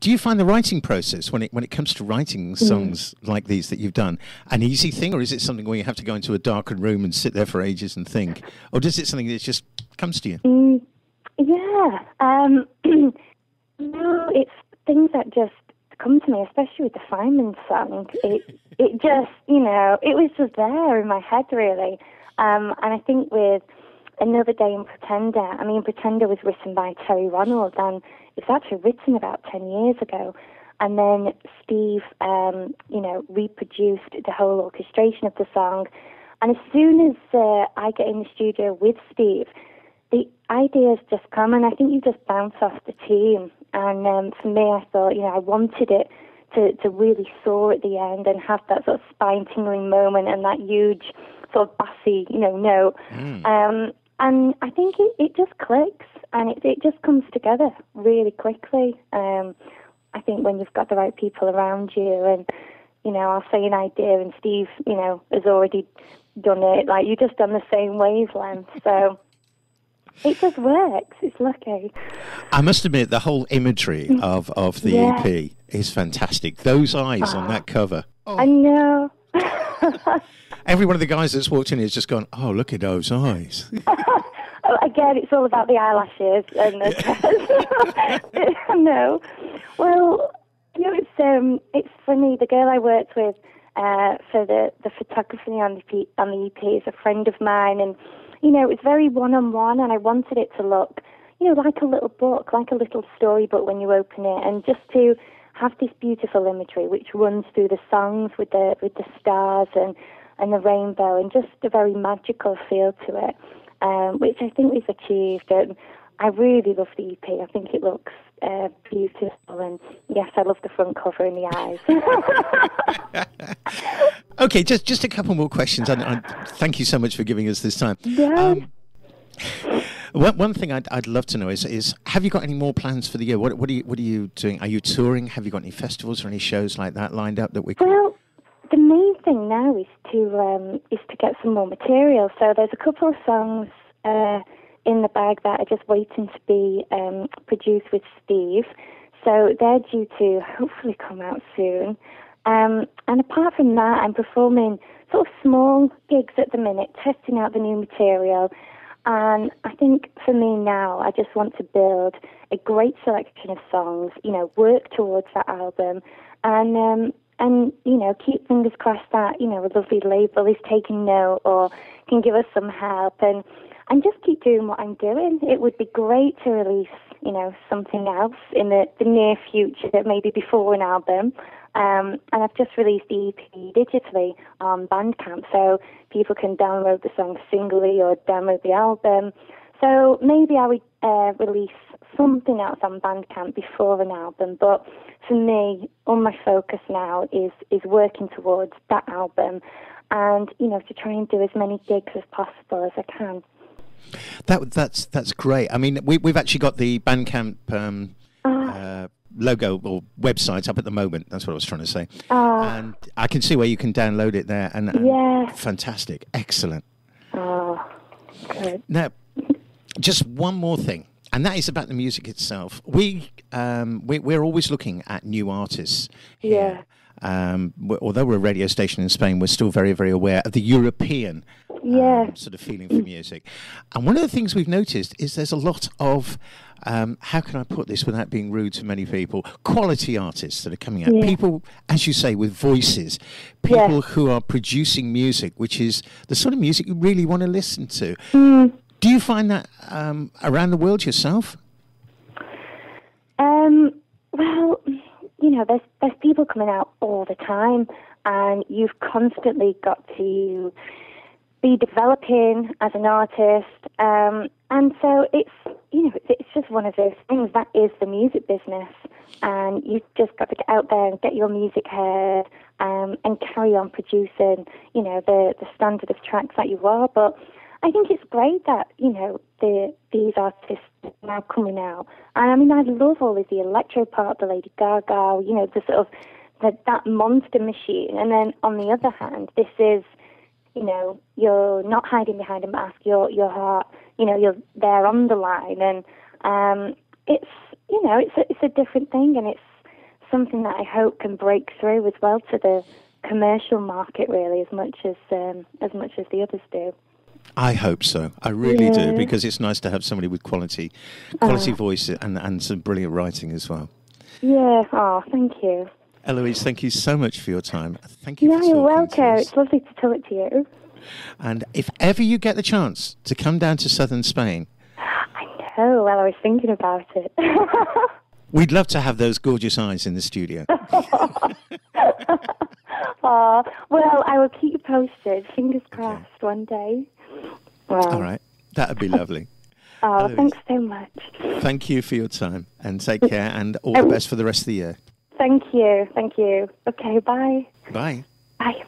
Do you find the writing process when it comes to writing songs like these that you've done an easy thing, or is it something where you have to go into a darkened room and sit there for ages and think, or does it something that just comes to you? Yeah. No, it's things that just come to me, especially with the Fireman song. It just, it was just there in my head, really. And I think with Another Day in Pretender, Pretender was written by Terry Ronald, and it was actually written about 10 years ago. And then Steve, reproduced the whole orchestration of the song. And as soon as I get in the studio with Steve, the ideas just come, and I think you just bounce off the team. And for me, I thought, I wanted it to really soar at the end and have that sort of spine-tingling moment and that huge sort of bassy, note. And I think it just clicks, and it just comes together really quickly. I think when you've got the right people around you, and, I'll say an idea and Steve, has already done it, like you're just on the same wavelength. So it just works. It's lucky. I must admit, the whole imagery of the EP is fantastic. Those eyes on that cover. Oh. I know. Every one of the guys that's walked in has just gone, oh, look at those eyes. Again, it's all about the eyelashes and the no. Well, it's funny. The girl I worked with for the photography on the EP is a friend of mine, and it was very one-on-one, and I wanted it to look, like a little book, like a little storybook when you open it, and just to have this beautiful imagery which runs through the songs with the stars and the rainbow, and just a very magical feel to it, which I think we've achieved. And I really love the EP. I think it looks beautiful, and yes, I love the front cover and the eyes. Okay, just a couple more questions. And thank you so much for giving us this time. Yeah. One thing I'd love to know is have you got any more plans for the year? What are you doing? Are you touring? Have you got any festivals or any shows like that lined up that we can? Well, the main thing now is to get some more material. So there's a couple of songs in the bag that are just waiting to be produced with Steve. So they're due to hopefully come out soon. And apart from that, I'm performing sort of small gigs at the minute, testing out the new material. And I think for me now, I just want to build a great selection of songs, work towards that album, and keep fingers crossed that, a lovely label is taking note or can give us some help, and just keep doing what I'm doing. It would be great to release, something else in the near future, maybe before an album. And I've just released the EP digitally on Bandcamp, so people can download the song singly or download the album. So maybe I would release something else on Bandcamp before an album. But for me, all my focus now is working towards that album, and to try and do as many gigs as possible as I can. That's great. I mean, we've actually got the Bandcamp logo or website up at the moment. That's what I was trying to say. And I can see where you can download it there. And fantastic, excellent. Good. Now, just one more thing, and that is about the music itself. We're always looking at new artists here. Although we're a radio station in Spain, we're still very, very aware of the European sort of feeling for music. And one of the things we've noticed is there's a lot of, how can I put this without being rude to many people, quality artists that are coming out. People, as you say, with voices. People who are producing music, which is the sort of music you really want to listen to. Do you find that around the world yourself? Well, there's people coming out all the time, and you've constantly got to be developing as an artist. And so it's just one of those things. That is the music business, and you've just got to get out there and get your music heard, and carry on producing, the standard of tracks that you are. But I think it's great that, these artists are now coming out. And I love all of the electro part, the Lady Gaga, the sort of that monster machine. And then on the other hand, this is, you're not hiding behind a mask, your heart, you're there on the line. And it's a different thing, and something that I hope can break through as well to the commercial market, really, as much as the others do. I hope so. I really do, because it's nice to have somebody with quality voice and some brilliant writing as well. Yeah. Oh, thank you. Elouise, thank you so much for your time. Thank you for talking you're welcome. to us. It's lovely to talk to you. And if ever you get the chance to come down to southern Spain... I know. Well, I was thinking about it. We'd love to have those gorgeous eyes in the studio. Oh, well, I will keep you posted. Fingers crossed one day. Well. All right. That would be lovely. Oh, Elouise, thanks so much. Thank you for your time, and take care, and all the best for the rest of the year. Thank you. Thank you. Okay, bye. Bye. Bye.